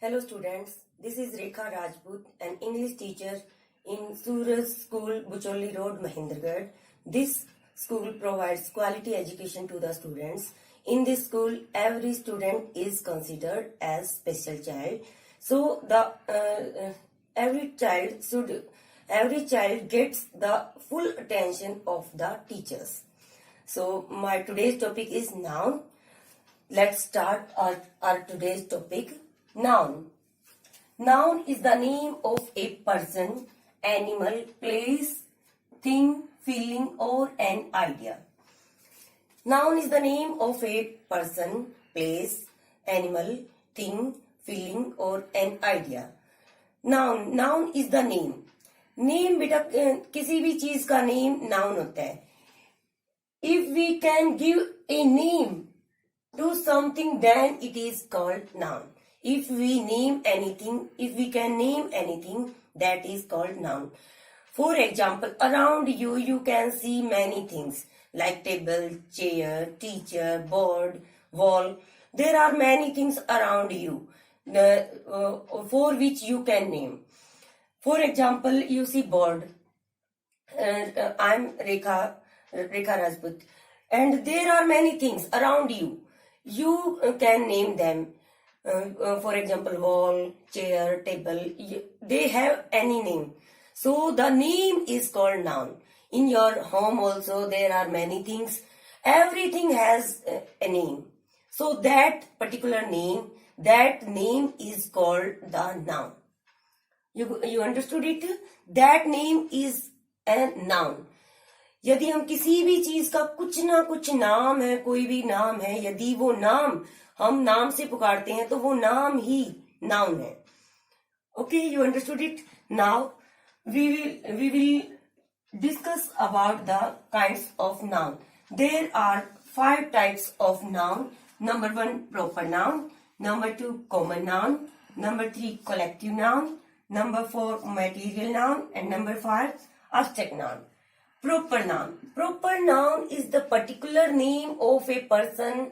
Hello students, this is Rekha Rajput, an English teacher in SURAJ School, Bucholi Road, Mahendragarh. This school provides quality education to the students. In this school, every student is considered as special child. So every child gets the full attention of the teachers. So my today's topic is noun. Let's start our today's topic. Noun. Noun is the name of a person, animal, place, thing, feeling or an idea. Noun is the name of a person, place, animal, thing, feeling or an idea. Noun is the name. Name बेटा किसी भी चीज का name noun होता है. If we can give a name to something, then it is called noun. If we can name anything, that is called noun. For example, around you can see many things like table, chair, teacher, board, wall. There are many things around you for which you can name. For example, you see board. I'm Rekha Rajput. And there are many things around you. You can name them. For example, wall, chair, table, they have any name. So the name is called noun. In your home also there are many things. Everything has a name. So that particular name, that name is called the noun. You understood it? That name is a noun. यदि हम किसी भी चीज का कुछ ना कुछ नाम है, कोई भी नाम है, यदि वो नाम हम नाम से पुकारते हैं तो वो नाम ही नाउन है. Okay, you understood it. Now we will discuss about the kinds of noun. There are 5 types of noun. Number 1, proper noun. Number 2, common noun. Number 3, collective noun. Number 4, material noun. And number 5, abstract noun. Proper noun. Proper noun is the particular name of a person,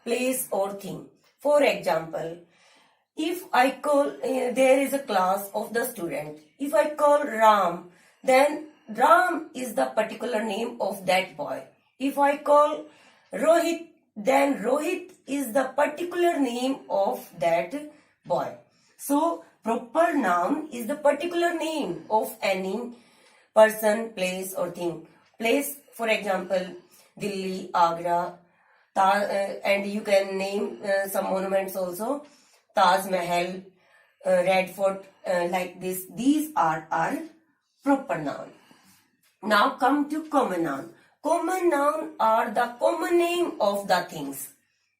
place or thing. For example, if I call, there is a class of the student. If I call Ram, then Ram is the particular name of that boy. If I call Rohit, then Rohit is the particular name of that boy. So, proper noun is the particular name of any person, place or thing. Place, for example, Delhi, Agra, and you can name some monuments also. Taj Mahal, Red Fort, like this. These are our proper noun. Now come to common noun. Common noun are the common name of the things.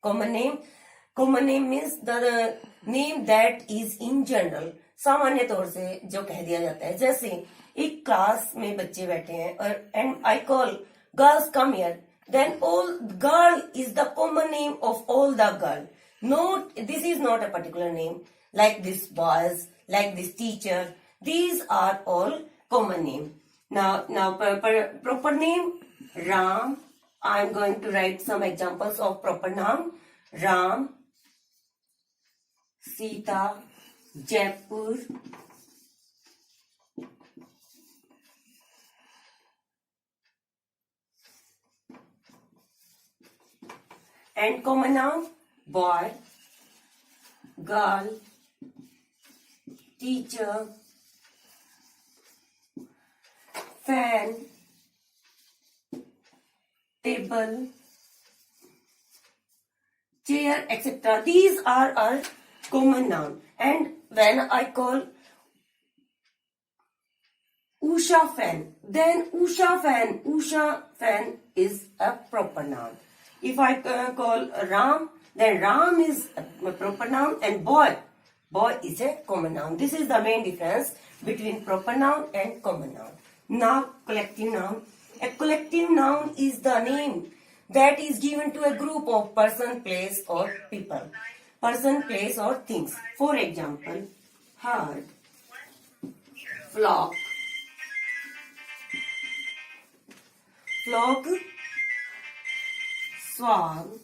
Common name means the name that is in general. सामान्य तौर से जो कह दिया जाता है. जैसे एक क्लास में बच्चे बैठे हैं और and I call girls come here, then all girl is the common name of all the girl. This is not a particular name like this boys, like this teacher. These are all common name. Now proper name, Ram. I am going to write some examples of proper noun. Ram, Sita, Jaipur, and common noun, boy, girl, teacher, fan, table, chair, etc. These are our common noun. And when I call Usha fan, then Usha fan is a proper noun. If I call Ram, then Ram is a proper noun, and boy is a common noun. This is the main difference between proper noun and common noun. Now collective noun. A collective noun is the name that is given to a group of person, place or people. Person, place or things. For example, herd, flock, swarm,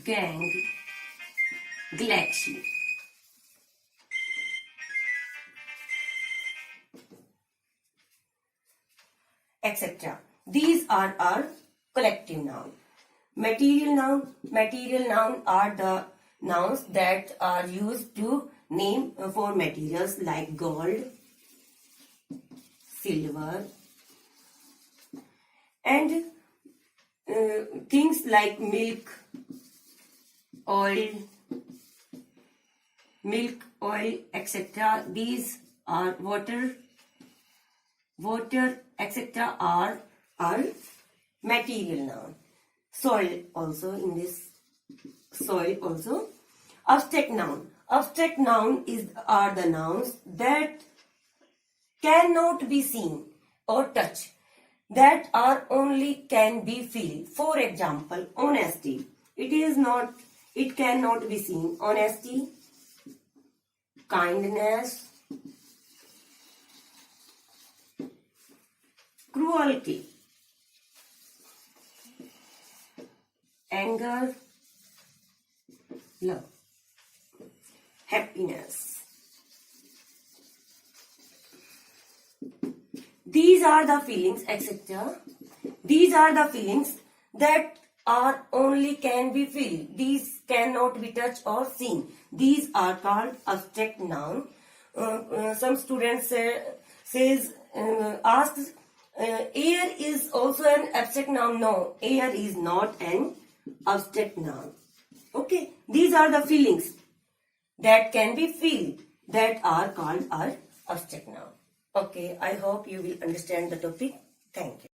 gang, galaxy. Etc. These are our collective noun. Material noun are the nouns that are used to name for materials like gold, silver, and things like milk, oil, etc. These are water, etc. are material noun. Soil also, in this soil also. Abstract noun. Abstract noun are the nouns that cannot be seen or touched, that are only can be felt. For example, honesty. It cannot be seen. Honesty, kindness, cruelty, anger, love, happiness. These are the feelings, etc. These are the feelings that are only can be felt. These cannot be touched or seen. These are called abstract noun. Some students asks, air is also an abstract noun. No, air is not an abstract noun. Okay, these are the feelings that can be felt, that are called our abstract noun. Okay, I hope you will understand the topic. Thank you.